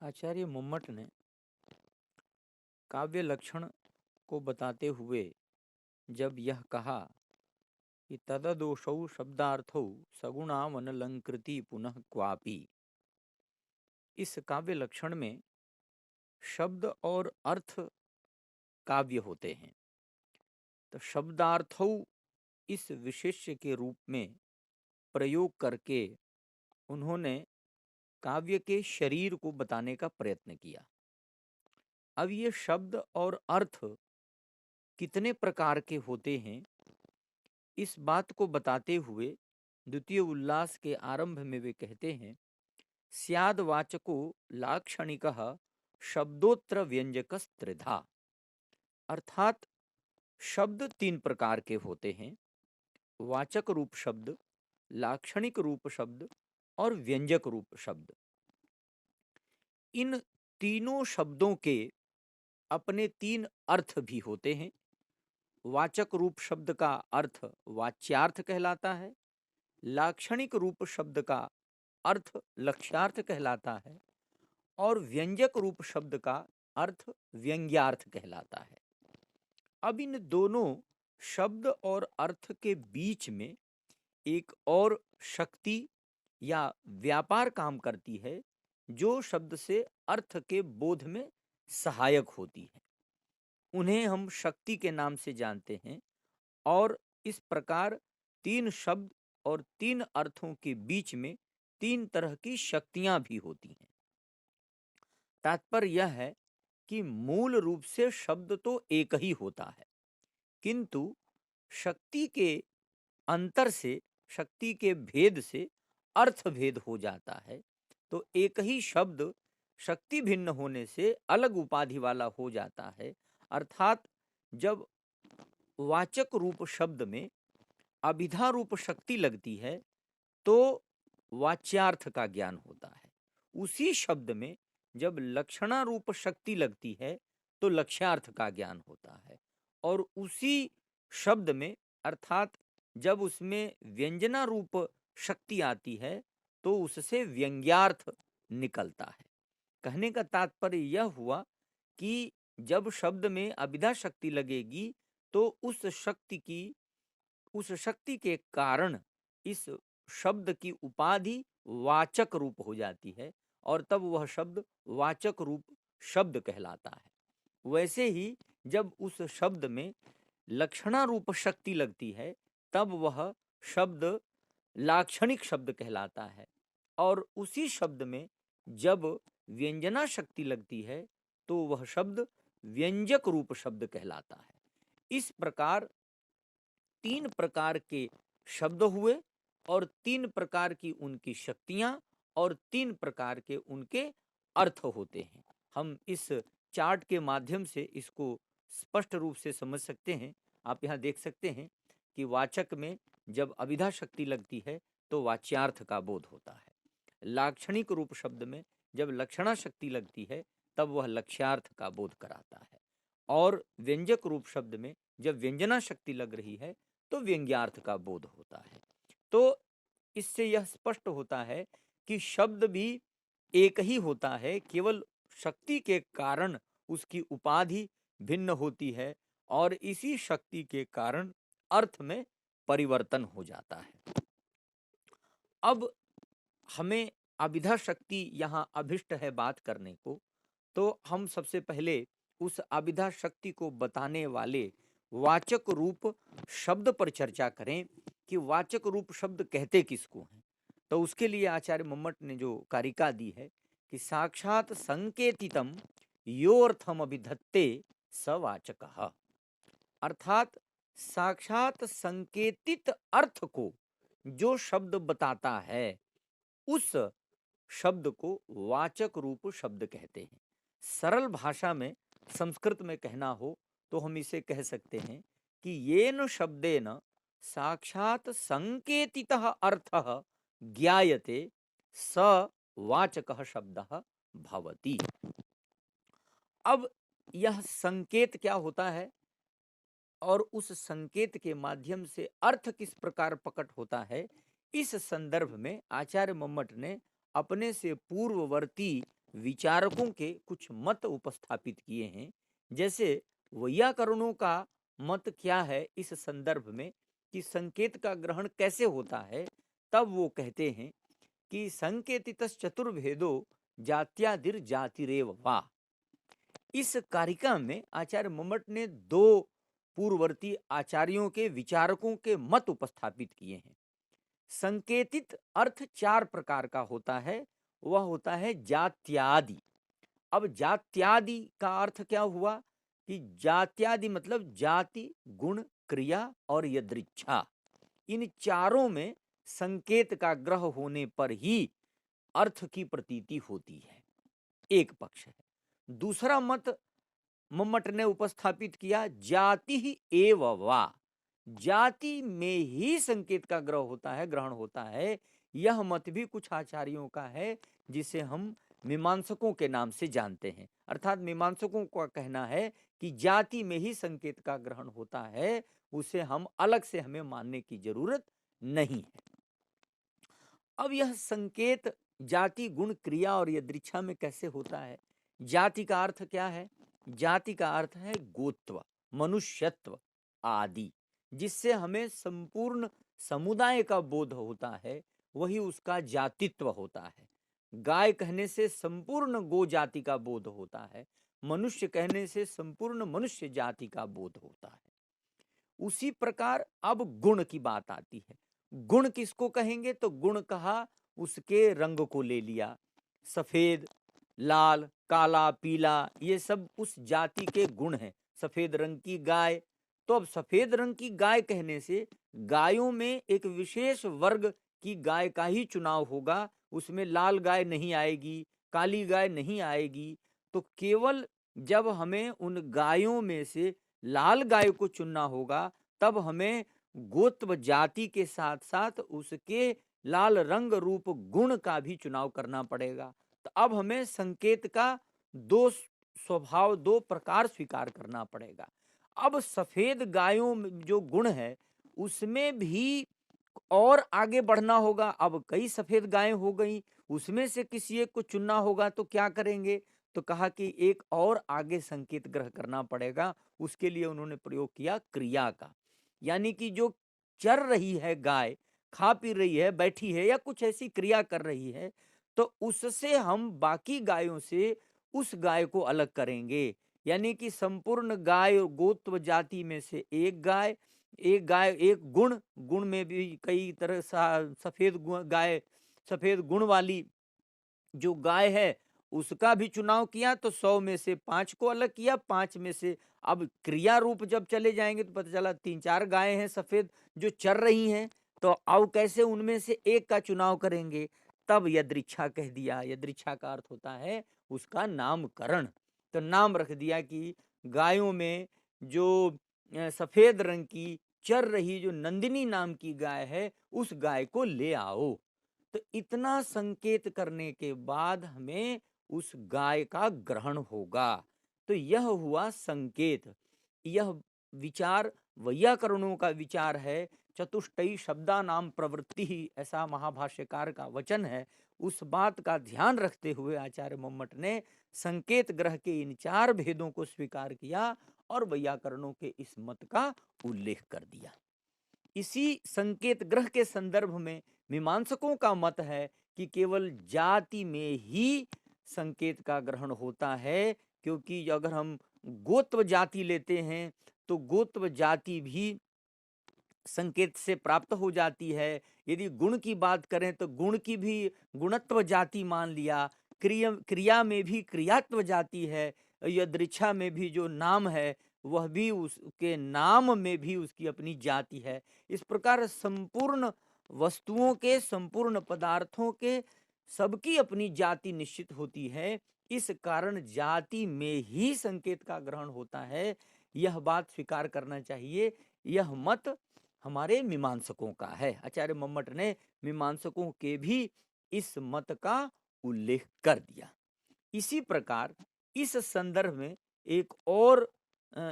आचार्य मम्मट ने काव्य लक्षण को बताते हुए जब यह कहा कि तददोषौ शब्दार्थौ सगुणावनलंकृति पुनः क्वापि, इस काव्य लक्षण में शब्द और अर्थ काव्य होते हैं। तो शब्दार्थौ इस विशेष्य के रूप में प्रयोग करके उन्होंने काव्य के शरीर को बताने का प्रयत्न किया। अब ये शब्द और अर्थ कितने प्रकार के होते हैं, इस बात को बताते हुए द्वितीय उल्लास के आरंभ में वे कहते हैं, स्याद वाचको लाक्षणिकः शब्दोत्र व्यंजकस्त्रिधा। अर्थात शब्द तीन प्रकार के होते हैं, वाचक रूप शब्द, लाक्षणिक रूप शब्द और व्यंजक रूप शब्द। इन तीनों शब्दों के अपने तीन अर्थ भी होते हैं। वाचक रूप शब्द का अर्थ वाच्यार्थ कहलाता है, लाक्षणिक रूप शब्द का अर्थ लक्ष्यार्थ कहलाता है और व्यंजक रूप शब्द का अर्थ व्यंग्यार्थ कहलाता है। अब इन दोनों शब्द और अर्थ के बीच में एक और शक्ति या व्यापार काम करती है, जो शब्द से अर्थ के बोध में सहायक होती है। उन्हें हम शक्ति के नाम से जानते हैं और इस प्रकार तीन शब्द और तीन अर्थों के बीच में तीन तरह की शक्तियां भी होती हैं। तात्पर्य यह है कि मूल रूप से शब्द तो एक ही होता है, किंतु शक्ति के अंतर से, शक्ति के भेद से अर्थ भेद हो जाता है। तो एक ही शब्द शक्ति भिन्न होने से अलग उपाधि वाला हो जाता है। अर्थात जब वाचक रूप शब्द में अभिधा रूप शक्ति लगती है तो वाच्यार्थ का ज्ञान होता है। उसी शब्द में जब लक्षणा रूप शक्ति लगती है तो लक्ष्यार्थ का ज्ञान होता है। और उसी शब्द में अर्थात जब उसमें व्यंजना रूप शक्ति आती है तो उससे व्यंग्यार्थ निकलता है। कहने का तात्पर्य यह हुआ कि जब शब्द में अभिधा शक्ति लगेगी तो उस शक्ति के कारण इस शब्द की उपाधि वाचक रूप हो जाती है और तब वह शब्द वाचक रूप शब्द कहलाता है। वैसे ही जब उस शब्द में लक्षणा रूप शक्ति लगती है तब वह शब्द लाक्षणिक शब्द कहलाता है और उसी शब्द में जब व्यंजना शक्ति लगती है तो वह शब्द व्यंजक रूप शब्द कहलाता है। इस प्रकार तीन प्रकार के शब्द हुए और तीन प्रकार की उनकी शक्तियां और तीन प्रकार के उनके अर्थ होते हैं। हम इस चार्ट के माध्यम से इसको स्पष्ट रूप से समझ सकते हैं। आप यहाँ देख सकते हैं कि वाचक में जब अभिधा शक्ति लगती है तो वाच्यार्थ का बोध होता है, लाक्षणिक रूप शब्द में जब लक्षणा शक्ति लगती है तब वह लक्ष्यार्थ का बोध कराता है और व्यंजक रूप शब्द में जब व्यंजना शक्ति लग रही है तो व्यंग्यार्थ का बोध होता है। तो इससे यह स्पष्ट होता है कि शब्द भी एक ही होता है, केवल शक्ति के कारण उसकी उपाधि भिन्न होती है और इसी शक्ति के कारण अर्थ में परिवर्तन हो जाता है। अब हमें अभिधा शक्ति यहाँ अभिष्ट है बात करने को, तो हम सबसे पहले उस अभिधा शक्ति को बताने वाले वाचक रूप शब्द पर चर्चा करें कि वाचक रूप शब्द कहते किसको हैं। तो उसके लिए आचार्य मम्मट ने जो कारिका दी है कि साक्षात संकेतितम यो अर्थम अभिधत्ते स वाचकः। अर्थात साक्षात संकेतित अर्थ को जो शब्द बताता है उस शब्द को वाचक रूप शब्द कहते हैं। सरल भाषा में संस्कृत में कहना हो तो हम इसे कह सकते हैं कि येन शब्देन साक्षात संकेतितः अर्थः ज्ञायते स वाचकः शब्दः भवति। अब यह संकेत क्या होता है और उस संकेत के माध्यम से अर्थ किस प्रकार प्रकट होता है, इस संदर्भ में आचार्य मम्मट ने अपने से पूर्ववर्ती विचारकों के कुछ मत उपस्थापित किए हैं। जैसे वैयाकरणों का मत क्या है इस संदर्भ में कि संकेत का ग्रहण कैसे होता है, तब वो कहते हैं कि संकेतितस् चतुर्भेदो जात्यादिर जातिरेव वा। इस कारिका में आचार्य मम्मट ने दो पूर्ववर्ती आचार्यों के विचारकों के मत उपस्थापित किए हैं। संकेतित अर्थ चार प्रकार का होता है, वह होता है जात्यादि। अब जात्यादि का अर्थ क्या हुआ कि जात्यादि मतलब जाति, गुण, क्रिया और यदृच्छा, इन चारों में संकेत का ग्रह होने पर ही अर्थ की प्रतीति होती है, एक पक्ष है। दूसरा मत मम्मट ने उपस्थापित किया जाति ही एव वा, जाति में ही संकेत का ग्रह होता है, ग्रहण होता है। यह मत भी कुछ आचार्यों का है जिसे हम मीमांसकों के नाम से जानते हैं। अर्थात मीमांसकों का कहना है कि जाति में ही संकेत का ग्रहण होता है, उसे हम अलग से हमें मानने की जरूरत नहीं है। अब यह संकेत जाति, गुण, क्रिया और यदृच्छा में कैसे होता है? जाति का अर्थ क्या है? जाति का अर्थ है गोत्व, मनुष्यत्व आदि, जिससे हमें संपूर्ण समुदाय का बोध होता है, वही उसका जातित्व होता है। गाय कहने से संपूर्ण गो जाति का बोध होता है, मनुष्य कहने से संपूर्ण मनुष्य जाति का बोध होता है। उसी प्रकार अब गुण की बात आती है। गुण किसको कहेंगे? तो गुण कहा उसके रंग को ले लिया, सफेद, लाल, काला, पीला, ये सब उस जाति के गुण हैं। सफेद रंग की गाय, तो अब सफेद रंग की गाय कहने से गायों में एक विशेष वर्ग की गाय का ही चुनाव होगा, उसमें लाल गाय नहीं आएगी, काली गाय नहीं आएगी। तो केवल जब हमें उन गायों में से लाल गाय को चुनना होगा, तब हमें गोत्र जाति के साथ साथ उसके लाल रंग रूप गुण का भी चुनाव करना पड़ेगा। तो अब हमें संकेत का दो स्वभाव, दो प्रकार स्वीकार करना पड़ेगा। अब सफेद गायों में जो गुण है उसमें भी और आगे बढ़ना होगा। अब कई सफेद गायें हो गई, उसमें से किसी एक को चुनना होगा, तो क्या करेंगे? तो कहा कि एक और आगे संकेत ग्रह करना पड़ेगा। उसके लिए उन्होंने प्रयोग किया क्रिया का, यानी कि जो चर रही है गाय, खा पी रही है, बैठी है या कुछ ऐसी क्रिया कर रही है, तो उससे हम बाकी गायों से उस गाय को अलग करेंगे। यानी कि संपूर्ण गाय गोत्र जाति में से एक गाय, एक गाय एक गुण, गुण में भी कई तरह सफेद गाय, सफेद गुण वाली जो गाय है उसका भी चुनाव किया, तो 100 में से 5 को अलग किया, 5 में से अब क्रिया रूप जब चले जाएंगे तो पता चला 3-4 गायें हैं सफेद जो चर रही हैं, तो अब कैसे उनमें से एक का चुनाव करेंगे? तब यदृच्छा कह दिया। यदृच्छा का अर्थ होता है उसका नामकरण। तो नाम रख दिया कि गायों में जो सफेद रंग की चर रही जो नंदिनी नाम की गाय है, उस गाय को ले आओ। तो इतना संकेत करने के बाद हमें उस गाय का ग्रहण होगा। तो यह हुआ संकेत। यह विचार वैयाकरणों का विचार है। चतुष्टयी शब्दा नाम प्रवृत्ति ही, ऐसा महाभाष्यकार का वचन है। उस बात का ध्यान रखते हुए आचार्य मम्मट ने संकेत ग्रह के इन 4 भेदों को स्वीकार किया और वैयाकरणों के इस मत का उल्लेख कर दिया। इसी संकेत ग्रह के संदर्भ में मीमांसकों का मत है कि केवल जाति में ही संकेत का ग्रहण होता है, क्योंकि अगर हम गोत्र जाति लेते हैं तो गोत्र जाति भी संकेत से प्राप्त हो जाती है। यदि गुण की बात करें तो गुण की भी गुणत्व जाति मान लिया, क्रिया में भी क्रियात्व जाति है, यदृच्छा में भी जो नाम है वह भी उसके नाम में भी उसकी अपनी जाति है। इस प्रकार संपूर्ण वस्तुओं के, संपूर्ण पदार्थों के सबकी अपनी जाति निश्चित होती है। इस कारण जाति में ही संकेत का ग्रहण होता है, यह बात स्वीकार करना चाहिए। यह मत हमारे मीमांसकों का है। आचार्य मम्मट ने मीमांसकों के भी इस मत का उल्लेख कर दिया। इसी प्रकार इस संदर्भ में एक और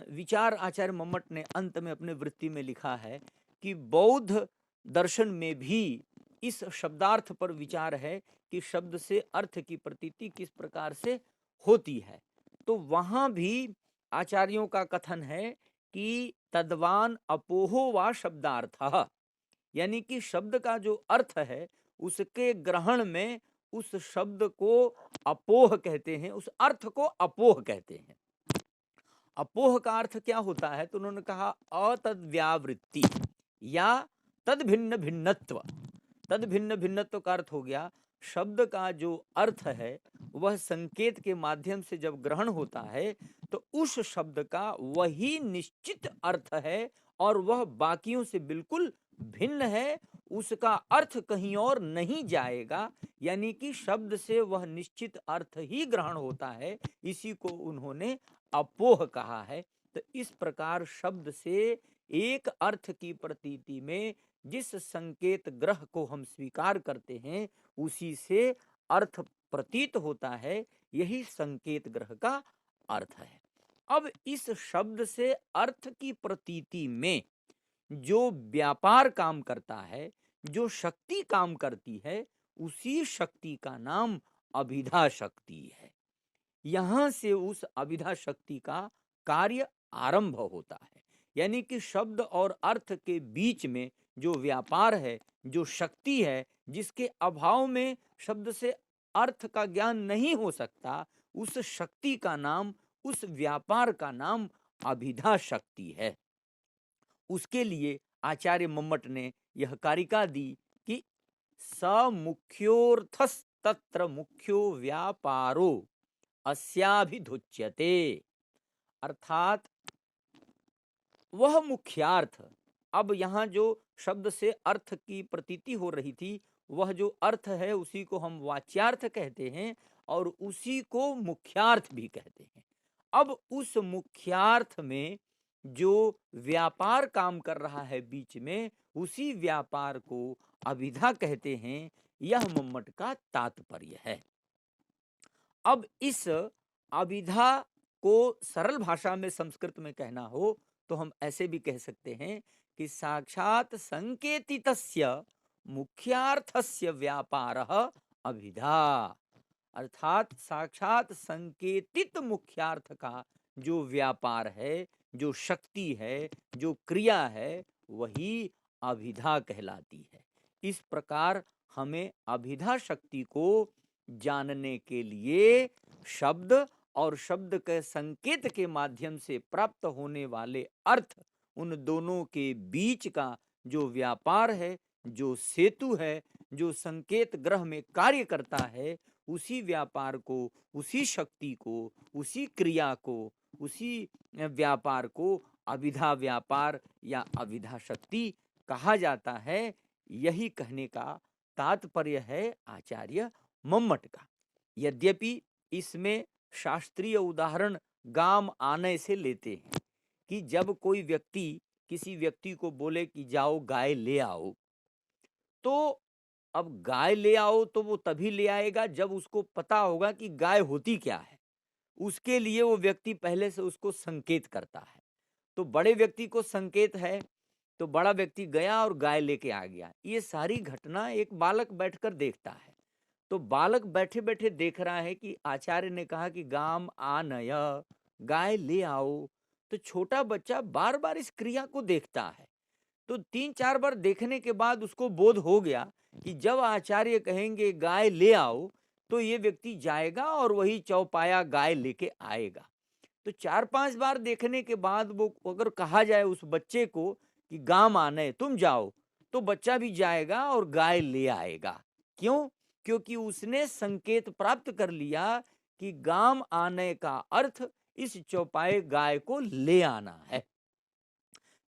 विचार आचार्य मम्मट ने अंत में अपने वृत्ति में लिखा है कि बौद्ध दर्शन में भी इस शब्दार्थ पर विचार है कि शब्द से अर्थ की प्रतीति किस प्रकार से होती है। तो वहां भी आचार्यों का कथन है कि तद्वान अपोहो वा शब्दार्थः, यानी कि शब्द का जो अर्थ है उसके ग्रहण में उस शब्द को अपोह कहते हैं, उस अर्थ को अपोह कहते हैं। अपोह का अर्थ क्या होता है? तो उन्होंने कहा अतद्व्यावृत्ति या तद भिन्न भिन्नत्व। तद भिन्न भिन्नत्व का अर्थ हो गया शब्द का जो अर्थ है वह संकेत के माध्यम से जब ग्रहण होता है तो उस शब्द का वही निश्चित अर्थ है और वह बाकियों से बिल्कुल भिन्न है, उसका अर्थ कहीं और नहीं जाएगा, यानी कि शब्द से वह निश्चित अर्थ ही ग्रहण होता है। इसी को उन्होंने अपोह कहा है। तो इस प्रकार शब्द से एक अर्थ की प्रतीति में जिस संकेत ग्रह को हम स्वीकार करते हैं उसी से अर्थ प्रतीत होता है, यही संकेत ग्रह का अर्थ है। अब इस शब्द से अर्थ की प्रतीति में जो व्यापार काम करता है, जो शक्ति काम करती है, उसी शक्ति का नाम अभिधा शक्ति है। यहां से उस अभिधा शक्ति का कार्य आरंभ होता है, यानी कि शब्द और अर्थ के बीच में जो व्यापार है, जो शक्ति है, जिसके अभाव में शब्द से अर्थ का ज्ञान नहीं हो सकता, उस शक्ति का नाम, उस व्यापार का नाम अभिधा शक्ति है। उसके लिए आचार्य मम्मट ने यह कारिका दी कि स मुख्योर्थस तत्र मुख्यो व्यापारो अस्याभिधुच्यते, अर्थात वह मुख्यार्थ। अब यहाँ जो शब्द से अर्थ की प्रतीति हो रही थी वह जो अर्थ है उसी को हम वाच्यार्थ कहते हैं और उसी को मुख्यार्थ भी कहते हैं। अब उस मुख्यार्थ में जो व्यापार काम कर रहा है बीच में, उसी व्यापार को अभिधा कहते हैं। यह मम्मट का तात्पर्य है। अब इस अभिधा को सरल भाषा में संस्कृत में कहना हो तो हम ऐसे भी कह सकते हैं कि साक्षात संकेतितस्य मुख्यार्थस्य व्यापारः अभिधा, अर्थात साक्षात संकेतित मुख्यार्थ का जो व्यापार है, जो शक्ति है, जो क्रिया है, वही अभिधा कहलाती है। इस प्रकार हमें अभिधा शक्ति को जानने के लिए शब्द और शब्द के संकेत के माध्यम से प्राप्त होने वाले अर्थ, उन दोनों के बीच का जो व्यापार है, जो सेतु है, जो संकेत ग्रह में कार्य करता है, उसी व्यापार को, उसी शक्ति को, उसी क्रिया को, उसी व्यापार को अभिधा व्यापार या अभिधा शक्ति कहा जाता है। यही कहने का तात्पर्य है आचार्य मम्मट का। यद्यपि इसमें शास्त्रीय उदाहरण गाम आने से लेते हैं कि जब कोई व्यक्ति किसी व्यक्ति को बोले कि जाओ गाय ले आओ, तो अब गाय ले आओ तो वो तभी ले आएगा जब उसको पता होगा कि गाय होती क्या है। उसके लिए वो व्यक्ति पहले से उसको संकेत करता है। तो बड़े व्यक्ति को संकेत है तो बड़ा व्यक्ति गया और गाय लेके आ गया। ये सारी घटना एक बालक बैठकर देखता है। तो बालक बैठे बैठे देख रहा है कि आचार्य ने कहा कि गाम आनय, गाय ले आओ। तो छोटा बच्चा बार बार इस क्रिया को देखता है। तो 3-4 बार देखने के बाद उसको बोध हो गया कि जब आचार्य कहेंगे गाय ले आओ तो ये व्यक्ति जाएगा और वही चौपाया गाय लेके आएगा। तो 4-5 बार देखने के बाद वो अगर कहा जाए उस बच्चे को कि गाम आने तुम जाओ, तो बच्चा भी जाएगा और गाय ले आएगा। क्यों? क्योंकि उसने संकेत प्राप्त कर लिया कि गाम आने का अर्थ इस चौपाए गाय को ले आना है।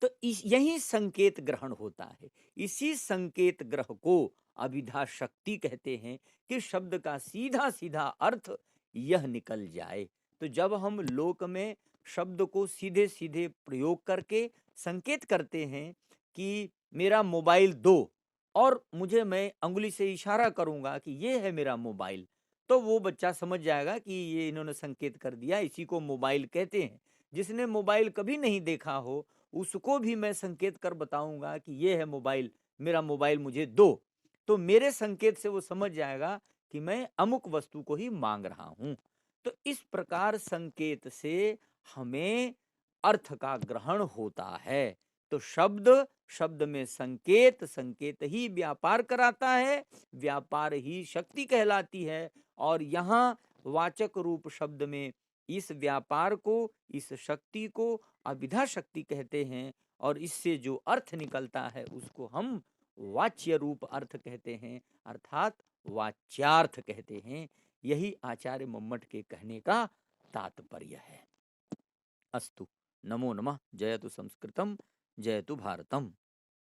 तो यही संकेत ग्रहण होता है। इसी संकेत ग्रह को अभिधा शक्ति कहते हैं कि शब्द का सीधा सीधा अर्थ यह निकल जाए। तो जब हम लोक में शब्द को सीधे सीधे प्रयोग करके संकेत करते हैं कि मेरा मोबाइल दो, और मैं अंगुली से इशारा करूंगा कि ये है मेरा मोबाइल, तो वो बच्चा समझ जाएगा कि ये इन्होंने संकेत कर दिया, इसी को मोबाइल कहते हैं। जिसने मोबाइल कभी नहीं देखा हो उसको भी मैं संकेत कर बताऊंगा कि ये है मोबाइल, मेरा मोबाइल मुझे दो। तो मेरे संकेत से वो समझ जाएगा कि मैं अमुक वस्तु को ही मांग रहा हूं। तो इस प्रकार संकेत से हमें अर्थ का ग्रहण होता है। तो शब्द, शब्द में संकेत, संकेत ही व्यापार कराता है, व्यापार ही शक्ति कहलाती है। और यहाँ वाचक रूप शब्द में इस व्यापार को, इस शक्ति को अभिधा शक्ति कहते हैं, और इससे जो अर्थ निकलता है उसको हम वाच्य रूप अर्थ कहते हैं, अर्थात वाच्यार्थ कहते हैं। यही आचार्य मम्मट के कहने का तात्पर्य है। अस्तु, नमो नमः। जयतु संस्कृतम, जयतु भारतम।